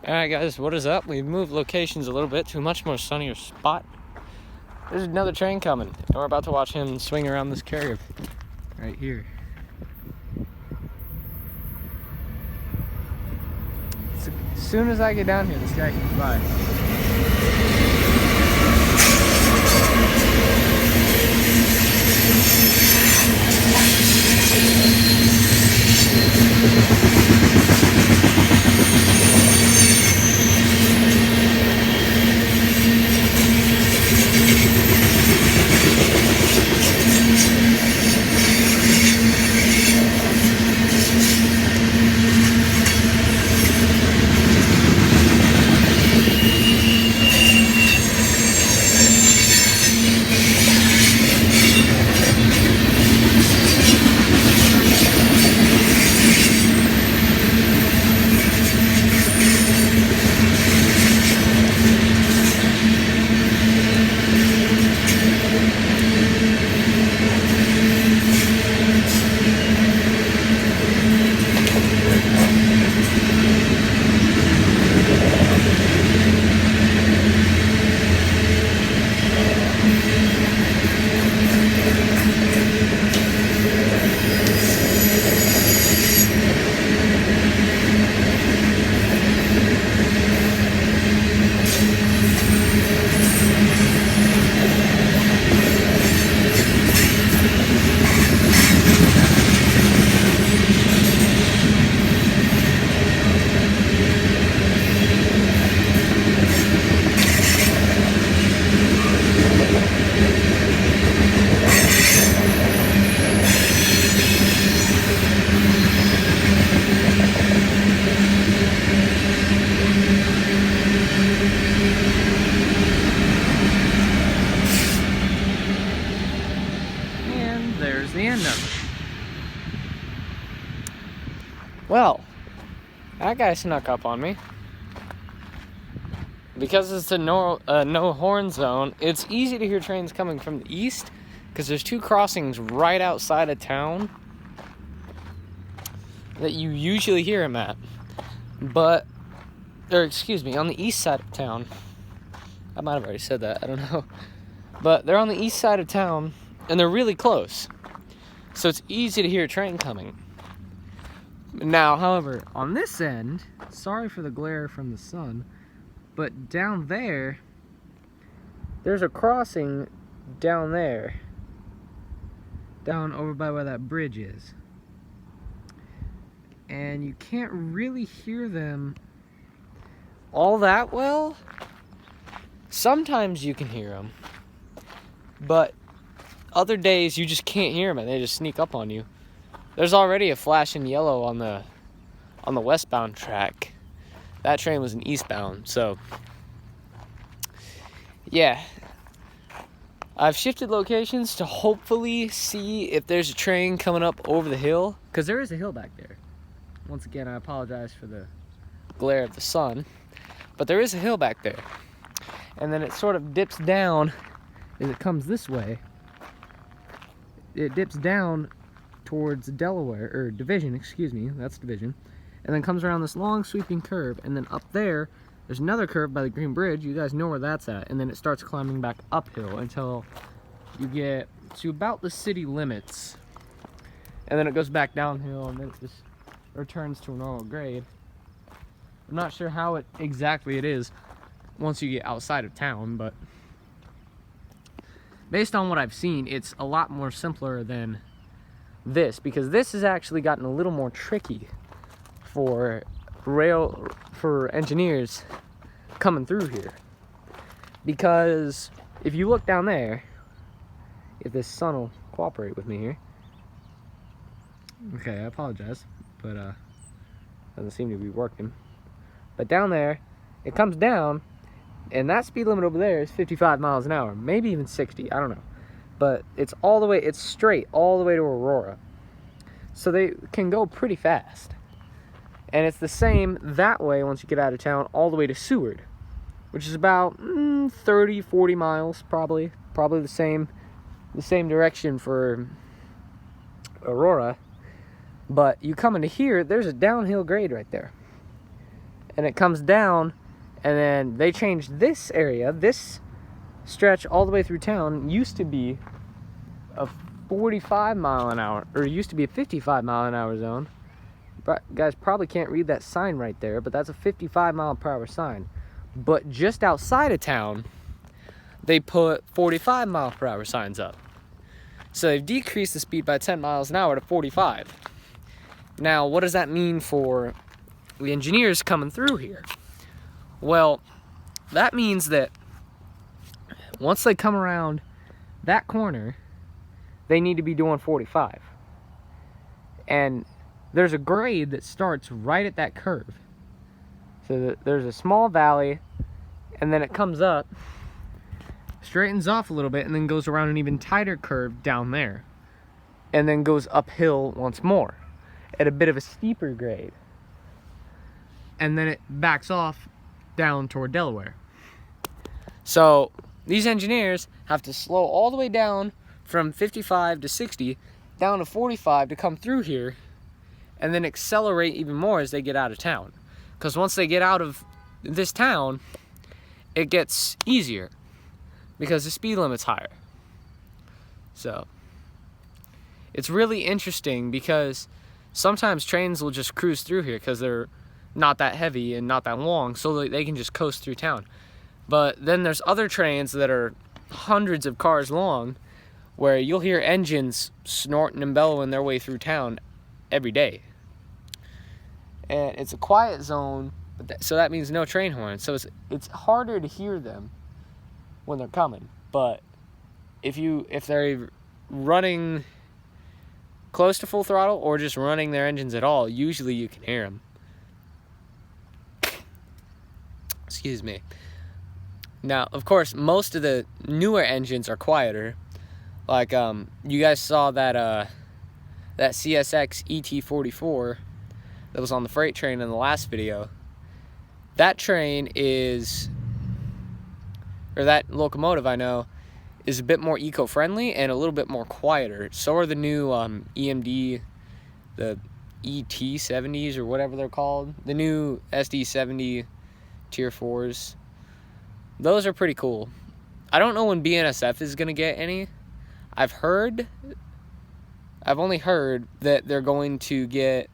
Alright guys, what is up? We've moved locations a little bit to a much more sunnier spot. There's another train coming, and we're about to watch him swing around this curve right here. So, as soon as I get down here, this guy comes by. There's the end of it. Well, that guy snuck up on me. Because it's a no horn zone, it's easy to hear trains coming from the east because there's two crossings right outside of town that you usually hear them at. On the east side of town. I might have already said that, I don't know. But they're on the east side of town and they're really close. So it's easy to hear a train coming. Now, however, on this end, sorry for the glare from the sun, but down there, there's a crossing down there. Down over by where that bridge is. And you can't really hear them all that well. Sometimes you can hear them, but other days you just can't hear them and they just sneak up on you. There's already a flashing yellow on the westbound track. That train was an eastbound, so yeah. I've shifted locations to hopefully see if there's a train coming up over the hill, because there is a hill back there. Once again, I apologize for the glare of the sun, but there is a hill back there. And then it sort of dips down as it comes this way. It dips down towards Delaware, or Division, excuse me, that's Division. And then comes around this long sweeping curve, and then up there, there's another curve by the Green Bridge. You guys know where that's at. And then it starts climbing back uphill until you get to about the city limits. And then it goes back downhill, and then it just returns to a normal grade. I'm not sure how exactly it is once you get outside of town, but based on what I've seen, it's a lot more simpler than this, because this has actually gotten a little more tricky for engineers coming through here. Because if you look down there, if this sun will cooperate with me here. Okay, I apologize, but doesn't seem to be working. But down there, it comes down, and that speed limit over there is 55 miles an hour, maybe even 60, I don't know. But it's straight all the way to Aurora. So they can go pretty fast. And it's the same that way once you get out of town all the way to Seward, which is about 30, 40 miles probably the same direction for Aurora. But you come into here, there's a downhill grade right there. and it comes down, and then they changed this area. This stretch all the way through town used to be a 45 mile an hour, or it used to be a 55 mile an hour zone. But guys probably can't read that sign right there, but that's a 55 mile per hour sign. But just outside of town, they put 45 mile per hour signs up. So they've decreased the speed by 10 miles an hour to 45. Now, what does that mean for the engineers coming through here? Well, that means that once they come around that corner, they need to be doing 45. And there's a grade that starts right at that curve. So there's a small valley, and then it comes up, straightens off a little bit, and then goes around an even tighter curve down there, and then goes uphill once more at a bit of a steeper grade, and then it backs off down toward Delaware. So these engineers have to slow all the way down from 55 to 60 down to 45 to come through here, and then accelerate even more as they get out of town, because once they get out of this town, it gets easier because the speed limit's higher. So it's really interesting because sometimes trains will just cruise through here because they're not that heavy and not that long, so they can just coast through town. But then there's other trains that are hundreds of cars long where you'll hear engines snorting and bellowing their way through town every day. And it's a quiet zone, so that means no train horns. So it's harder to hear them when they're coming. But if they're running close to full throttle or just running their engines at all, usually you can hear them. Excuse me. Now, of course, most of the newer engines are quieter. Like you guys saw that CSX ET44 that was on the freight train in the last video. That train is, or that locomotive I know, is a bit more eco-friendly and a little bit more quieter. So are the new EMD, the ET70s or whatever they're called. The new SD70 Tier 4s. Those are pretty cool. I don't know when BNSF is going to get any. I've only heard that they're going to get,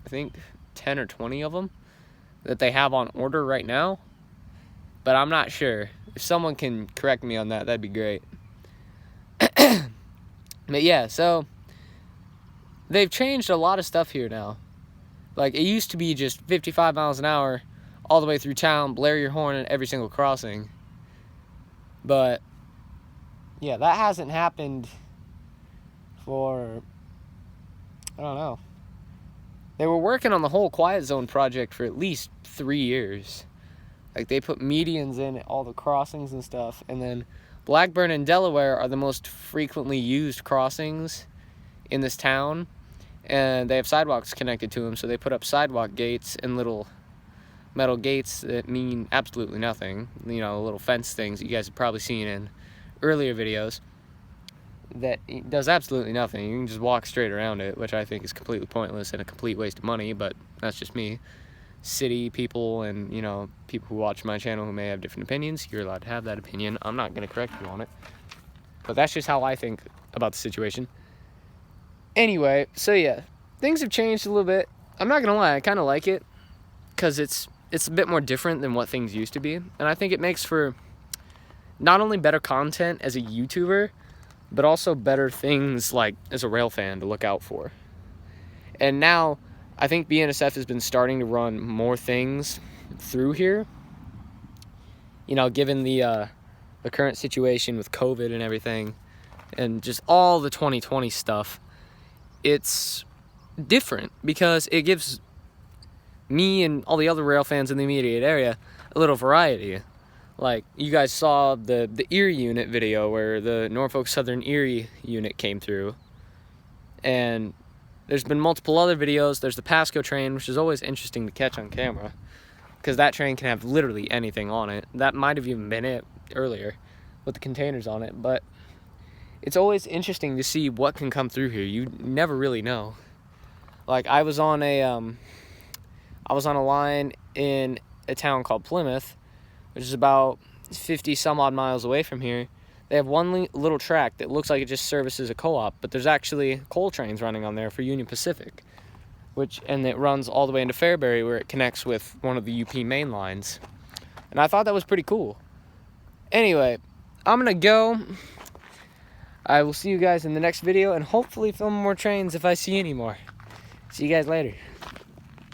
I think, 10 or 20 of them that they have on order right now. But I'm not sure. If someone can correct me on that, that'd be great. But yeah, so they've changed a lot of stuff here now. Like, it used to be just 55 miles an hour all the way through town, blare your horn at every single crossing. But yeah, that hasn't happened for, I don't know. They were working on the whole Quiet Zone project for at least 3 years. Like, they put medians in at all the crossings and stuff. And then Blackburn and Delaware are the most frequently used crossings in this town. And they have sidewalks connected to them, so they put up sidewalk gates and little metal gates that mean absolutely nothing. You know, little fence things that you guys have probably seen in earlier videos. That does absolutely nothing. You can just walk straight around it, which I think is completely pointless and a complete waste of money, but that's just me. City people and, you know, people who watch my channel who may have different opinions, you're allowed to have that opinion. I'm not going to correct you on it. But that's just how I think about the situation. Anyway, so yeah, things have changed a little bit. I'm not going to lie, I kind of like it because it's a bit more different than what things used to be. And I think it makes for not only better content as a YouTuber, but also better things like as a rail fan to look out for. And now I think BNSF has been starting to run more things through here. You know, given the current situation with COVID and everything, and just all the 2020 stuff, it's different because it gives me and all the other rail fans in the immediate area a little variety. Like, you guys saw the Erie unit video where the Norfolk Southern Erie unit came through. And there's been multiple other videos. There's the Pasco train, which is always interesting to catch on camera, because that train can have literally anything on it. That might have even been it earlier with the containers on it. But it's always interesting to see what can come through here. You never really know. Like, I was on I was on a line in a town called Plymouth, which is about 50 some odd miles away from here. They have one little track that looks like it just services a co-op, but there's actually coal trains running on there for Union Pacific, and it runs all the way into Fairbury, where it connects with one of the UP main lines. And I thought that was pretty cool. Anyway, I'm gonna go. I will see you guys in the next video, and hopefully film more trains if I see any more. See you guys later.